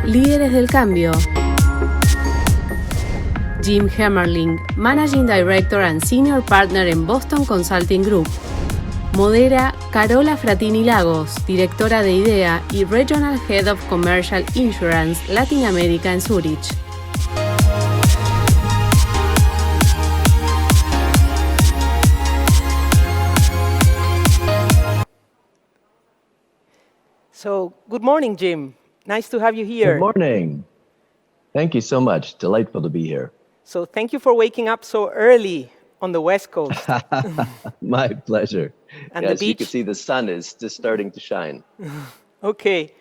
Líderes del cambio. Jim Hammerling, Managing Director and Senior Partner en Boston Consulting Group. Modera Carola Fratini Lagos, Directora de IDEA y Regional Head of Commercial Insurance Latin America en Zurich. So, good morning, Jim. Nice to have you here. Good morning. Thank you so much. Delightful to be here. So, thank you for waking up so early on the West Coast. My pleasure. And yes, the beach? You can see the sun is just starting to shine. Okay.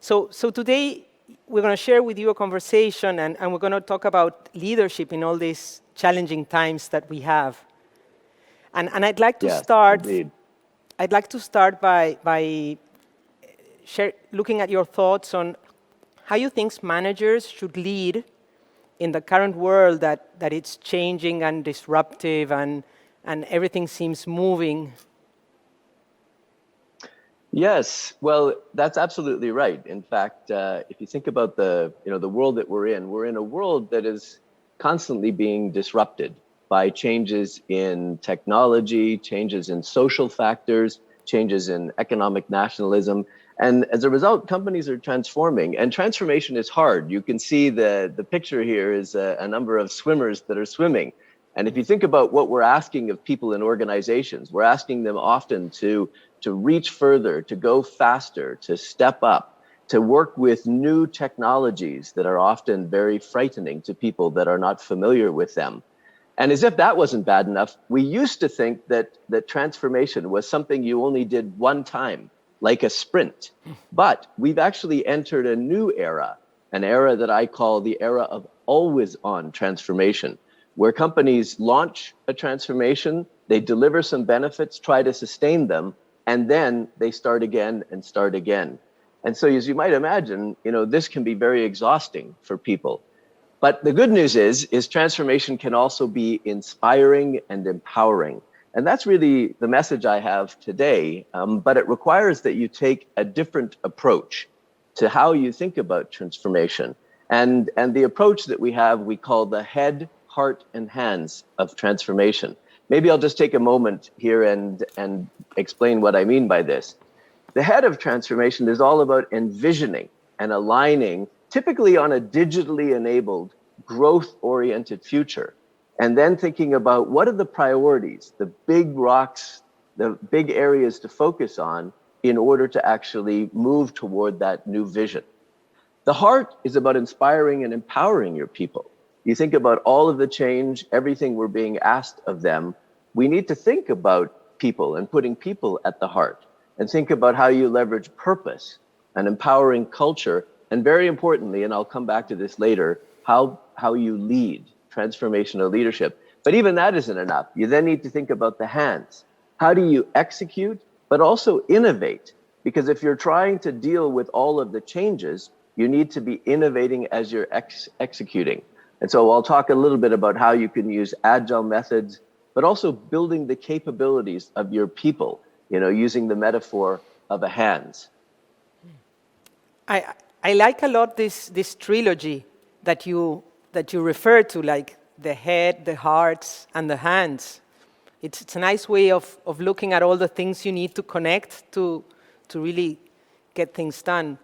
So today we're going to share with you a conversation, and we're going to talk about leadership in all these challenging times that we have. And I'd like to start. Indeed. I'd like to start by looking at your thoughts on how you think managers should lead in the current world that it's changing and disruptive and everything seems moving. Yes, well, that's absolutely right. In fact, if you think about the world that we're in a world that is constantly being disrupted by changes in technology, changes in social factors, changes in economic nationalism. And as a result, companies are transforming, and transformation is hard. You can see the picture here is a number of swimmers that are swimming. And if you think about what we're asking of people in organizations, we're asking them often to reach further, to go faster, to step up, to work with new technologies that are often very frightening to people that are not familiar with them. And as if that wasn't bad enough, we used to think that transformation was something you only did one time, like a sprint. But we've actually entered a new era, an era that I call the era of always-on transformation, where companies launch a transformation, they deliver some benefits, try to sustain them, and then they start again and start again. And so as you might imagine, this can be very exhausting for people. But the good news is transformation can also be inspiring and empowering. And that's really the message I have today. But it requires that you take a different approach to how you think about transformation. And the approach that we have, we call the head, heart, and hands of transformation. Maybe I'll just take a moment here and explain what I mean by this. The head of transformation is all about envisioning and aligning, typically on a digitally enabled, growth-oriented future. And then thinking about what are the priorities, the big rocks, the big areas to focus on in order to actually move toward that new vision. The heart is about inspiring and empowering your people. You think about all of the change, everything we're being asked of them. We need to think about people and putting people at the heart, and think about how you leverage purpose and empowering culture. And very importantly, and I'll come back to this later, how you lead, transformational leadership. But even that isn't enough. You then need to think about the hands. How do you execute, but also innovate? Because if you're trying to deal with all of the changes, you need to be innovating as you're executing. And so I'll talk a little bit about how you can use agile methods, but also building the capabilities of your people, using the metaphor of a hands. I like a lot this trilogy that you refer to, like the head, the hearts, and the hands. It's a nice way of looking at all the things you need to connect to really get things done.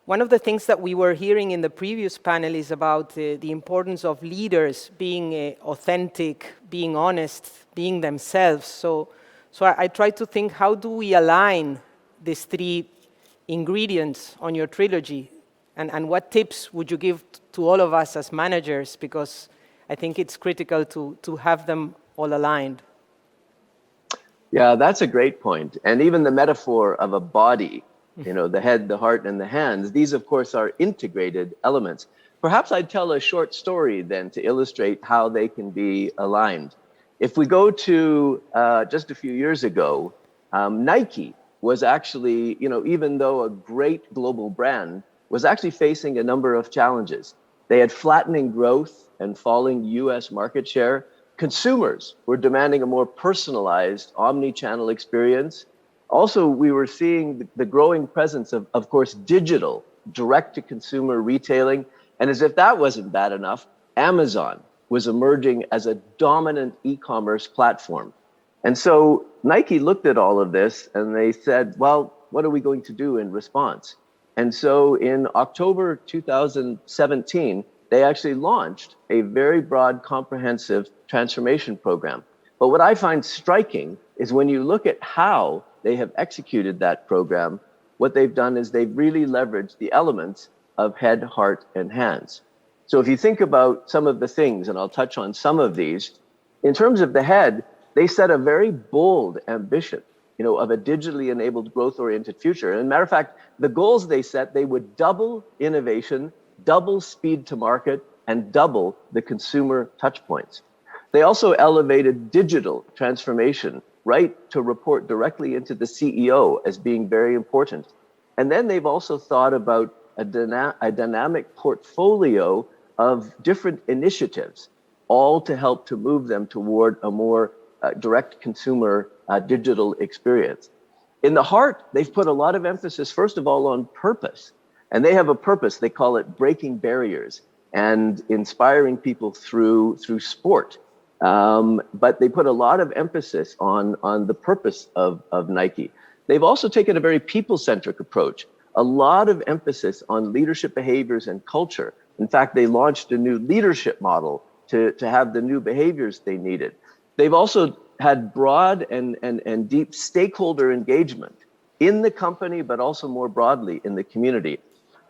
One of the things that we were hearing in the previous panel is about the importance of leaders being authentic, being honest, being themselves. So I try to think, how do we align these three ingredients on your trilogy? And what tips would you give to all of us as managers? Because I think it's critical to have them all aligned. Yeah, that's a great point. And even the metaphor of a body, the head, the heart, and the hands, these, of course, are integrated elements. Perhaps I'd tell a short story then to illustrate how they can be aligned. If we go to just a few years ago, Nike was actually, even though a great global brand, was actually facing a number of challenges. They had flattening growth and falling US market share, Consumers were demanding a more personalized omni-channel experience. Also, we were seeing the growing presence of course, digital, direct-to-consumer retailing. And as if that wasn't bad enough, Amazon was emerging as a dominant e-commerce platform. And so Nike looked at all of this and they said, well, what are we going to do in response? And so in October 2017, they actually launched a very broad, comprehensive transformation program. But what I find striking is when you look at how they have executed that program, what they've done is they've really leveraged the elements of head, heart, and hands. So if you think about some of the things, and I'll touch on some of these, in terms of the head, they set a very bold ambition, of a digitally enabled growth-oriented future. And matter of fact, the goals they set, they would double innovation, double speed to market, and double the consumer touch points. They also elevated digital transformation, right, to report directly into the CEO as being very important. And then they've also thought about a dynamic portfolio of different initiatives, all to help to move them toward a more direct consumer digital experience. In the heart, they've put a lot of emphasis, first of all, on purpose. And they have a purpose, they call it breaking barriers and inspiring people through sport. But they put a lot of emphasis on the purpose of Nike. They've also taken a very people-centric approach, a lot of emphasis on leadership behaviors and culture. In fact, they launched a new leadership model to have the new behaviors they needed. They've also had broad and deep stakeholder engagement in the company, but also more broadly in the community.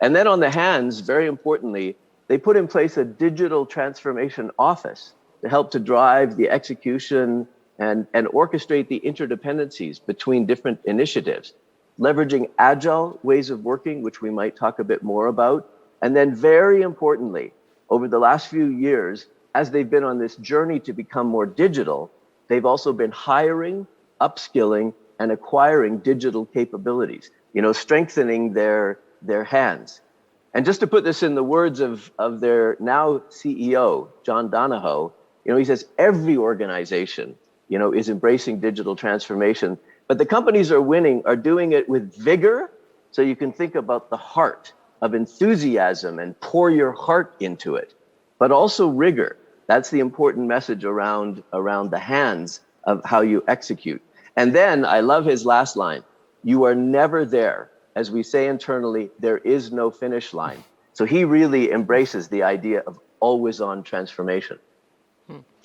And then on the hands, very importantly, they put in place a digital transformation office to help to drive the execution and orchestrate the interdependencies between different initiatives, leveraging agile ways of working, which we might talk a bit more about. And then very importantly, over the last few years, as they've been on this journey to become more digital, they've also been hiring, upskilling, and acquiring digital capabilities, strengthening their hands. And just to put this in the words of their now CEO, John Donahoe, he says every organization, is embracing digital transformation, but the companies are doing it with vigor. So you can think about the heart of enthusiasm and pour your heart into it, but also rigor. That's the important message around the hands of how you execute. And then I love his last line. You are never there. As we say internally, there is no finish line. So he really embraces the idea of always on transformation.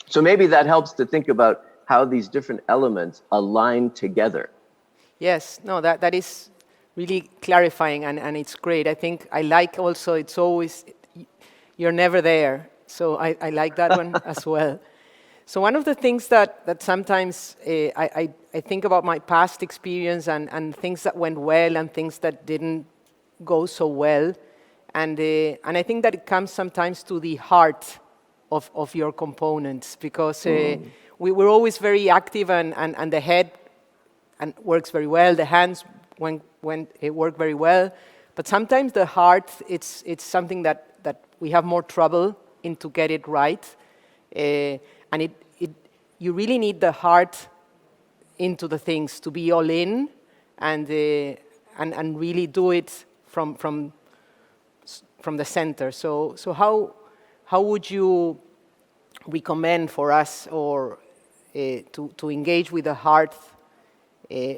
So maybe that helps to think about how these different elements align together. Yes, no, that is really clarifying and it's great. I think I like also, it's always, you're never there. So I like that one as well. So one of the things that sometimes I think about my past experience and things that went well and things that didn't go so well. And I think that it comes sometimes to the heart of your components because we were always very active and the head works very well, the hands when it work very well. But sometimes the heart, it's something that we have more trouble in to get it right. And you really need the heart into the things to be all in and really do it from the center. So how would you recommend for us or to engage with the heart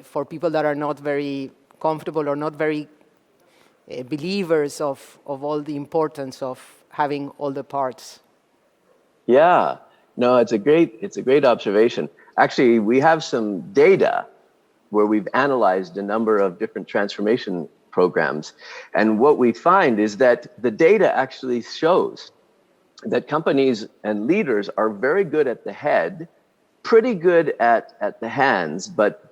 for people that are not very comfortable or not very believers of all the importance of having all the parts? Yeah, no, it's a great observation. Actually, we have some data where we've analyzed a number of different transformation programs. And what we find is that the data actually shows that companies and leaders are very good at the head, pretty good at the hands, but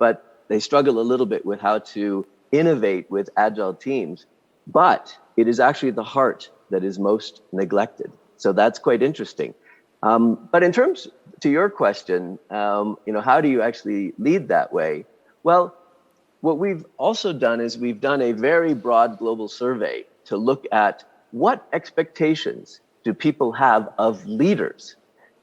they struggle a little bit with how to innovate with agile teams. But it is actually the heart that is most neglected. So that's quite interesting. But in terms to your question, how do you actually lead that way? Well, what we've also done is we've done a very broad global survey to look at what expectations do people have of leaders.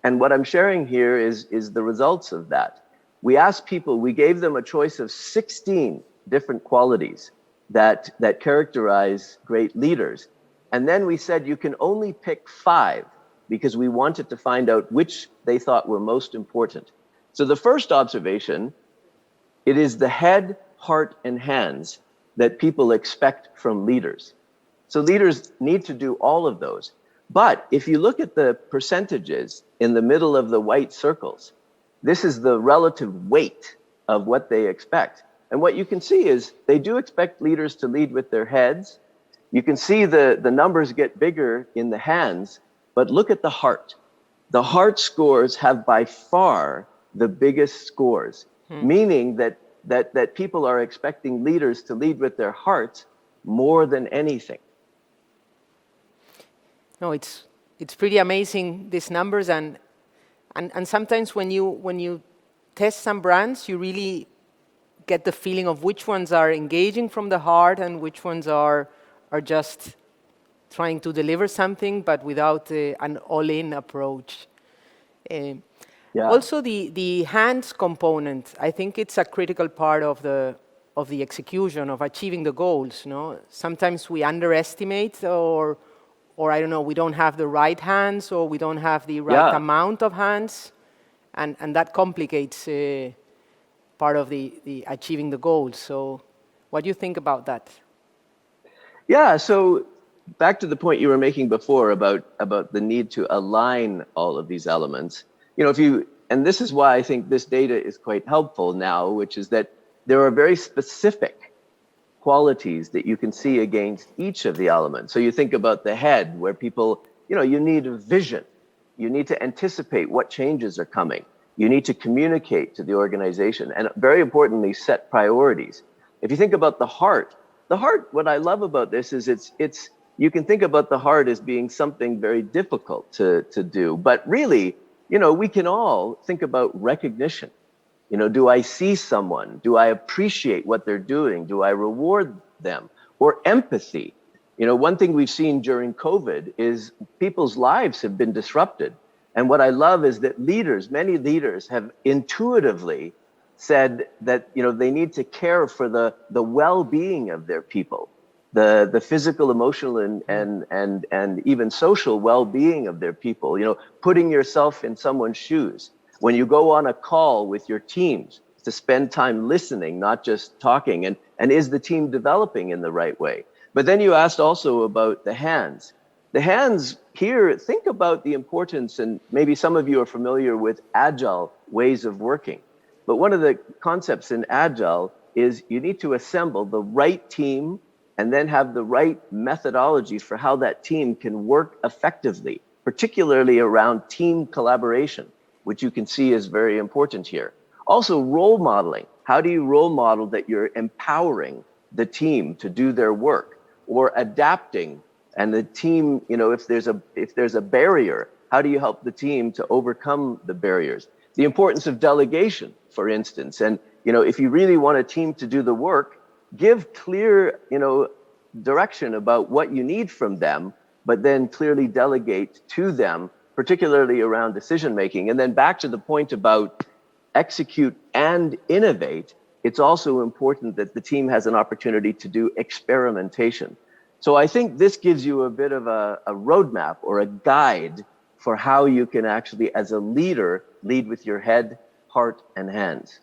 And what I'm sharing here is the results of that. We asked people, we gave them a choice of 16 different qualities that characterize great leaders. And then we said you can only pick 5 because we wanted to find out which they thought were most important. So the first observation, it is the head, heart, and hands that people expect from leaders. So leaders need to do all of those. But if you look at the percentages in the middle of the white circles, this is the relative weight of what they expect. And what you can see is they do expect leaders to lead with their heads. You can see the numbers get bigger in the hands, but look at the heart. The heart scores have by far the biggest scores, meaning that people are expecting leaders to lead with their hearts more than anything. No, it's pretty amazing, these numbers, and sometimes when you test some brands, you really get the feeling of which ones are engaging from the heart and which ones are just trying to deliver something, but without an all-in approach. Also, the hands component, I think it's a critical part of the execution, of achieving the goals. No, sometimes we underestimate, or I don't know, we don't have the right hands, or we don't have the right amount of hands, and that complicates part of the achieving the goals. So, what do you think about that? Yeah. So back to the point you were making before about the need to align all of these elements. You know, and this is why I think this data is quite helpful now, which is that there are very specific qualities that you can see against each of the elements. So you think about the head, where people, you need a vision. You need to anticipate what changes are coming. You need to communicate to the organization, and very importantly, set priorities. If you think about the heart, what I love about this is it's you can think about the heart as being something very difficult to do, but really, we can all think about recognition. Do I see someone? Do I appreciate what they're doing? Do I reward them? Or empathy. One thing we've seen during COVID is people's lives have been disrupted. And what I love is that many leaders have intuitively said that, they need to care for the well-being of their people, the physical, emotional, and even social well-being of their people, putting yourself in someone's shoes. When you go on a call with your teams, to spend time listening, not just talking, and is the team developing in the right way? But then you asked also about the hands. The hands here, think about the importance, and maybe some of you are familiar with agile ways of working. But one of the concepts in agile is you need to assemble the right team and then have the right methodology for how that team can work effectively, particularly around team collaboration, which you can see is very important here. Also, role modeling. How do you role model that you're empowering the team to do their work, or adapting? And the team, if there's a barrier, how do you help the team to overcome the barriers? The importance of delegation, for instance. And, if you really want a team to do the work, give clear, direction about what you need from them, but then clearly delegate to them, particularly around decision making. And then back to the point about execute and innovate, it's also important that the team has an opportunity to do experimentation. So I think this gives you a bit of a roadmap or a guide for how you can actually, as a leader, lead with your head, heart, and hands.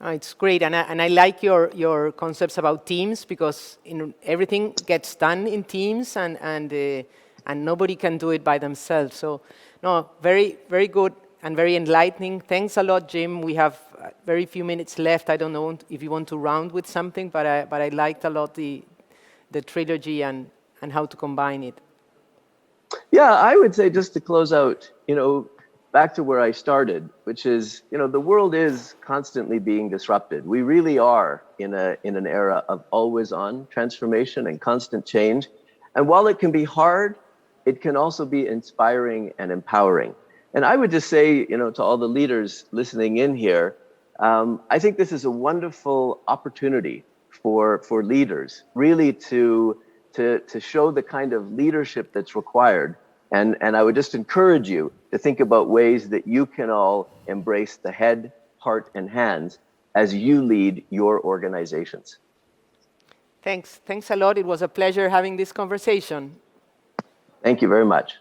It's great, and I like your concepts about teams, because everything gets done in teams, and nobody can do it by themselves. So, no, very, very good and very enlightening. Thanks a lot, Jim. We have very few minutes left. I don't know if you want to round with something, but I liked a lot the trilogy and how to combine it. Yeah, I would say, just to close out, back to where I started, which is, the world is constantly being disrupted. We really are in an era of always on transformation and constant change. And while it can be hard, it can also be inspiring and empowering. And I would just say, to all the leaders listening in here, I think this is a wonderful opportunity for leaders really to show the kind of leadership that's required And I would just encourage you to think about ways that you can all embrace the head, heart, and hands as you lead your organizations. Thanks a lot. It was a pleasure having this conversation. Thank you very much.